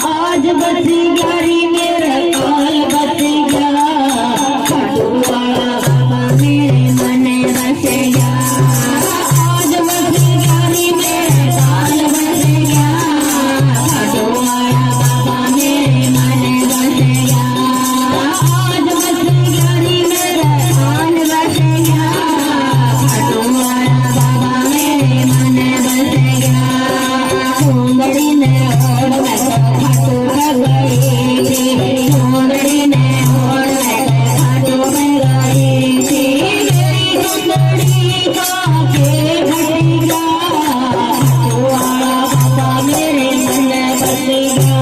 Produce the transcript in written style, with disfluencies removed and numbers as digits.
आज बस यारी मेरा काल बस गया खाटू वाला बाबा मेरे मन बस गया आज बस यारी मेरा काल बस गया खाटू वाला बाबा मेरे मन बस गया आज बस यारी मेरा काल बस गया खाटू वाला बाबा मेरे मन बस गया सुंदरी ने और खाटू गई थी सुंदरी ने और खाटू गई थी मेरी सुंदरी का के घटिया खाटू वाला बाबा मेरे मन बस गया।